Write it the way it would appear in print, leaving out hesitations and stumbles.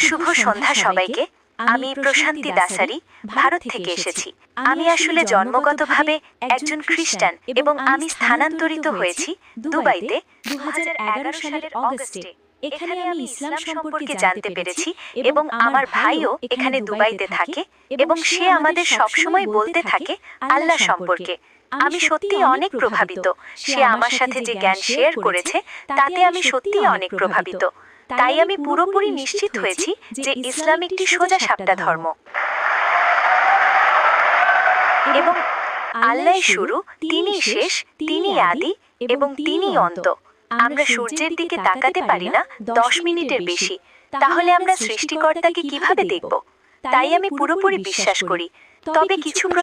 শুভ সন্ধ্যা সবাইকে। আমি প্রশান্তি দাসারি, ভারত থেকে এসেছি। আমি আসলে জন্মগতভাবে একজন খ্রিস্টান এবং আমি স্থানান্তরিত হয়েছি দুবাইতে 2011 সালের অগস্টে। এখানে আমি ইসলাম সম্পর্কে জানতে পেরেছি এবং আমার ভাইও এখানে দুবাইতে থাকে এবং সে আমাদের সবসময় বলতে থাকে আল্লাহ সম্পর্কে। আমি সত্যি অনেক প্রভাবিত। সে আমার সাথে যে জ্ঞান শেয়ার করেছে তাতে আমি সত্যি অনেক প্রভাবিত। তাই আমি পুরোপুরি নিশ্চিত হয়েছি যে ইসলাম একটি সোজাসাপটা ধর্ম এবং আল্লাহই শুরু, তিনিই শেষ, তিনিই আদি এবং তিনিই অন্ত। আমরা সূর্যের দিকে তাকাতে পারি না 10 মিনিটের বেশি, তাহলে আমরা সৃষ্টিকর্তাকে কিভাবে দেখব? তাই আমি পুরোপুরি বিশ্বাস করি। তবে কিছু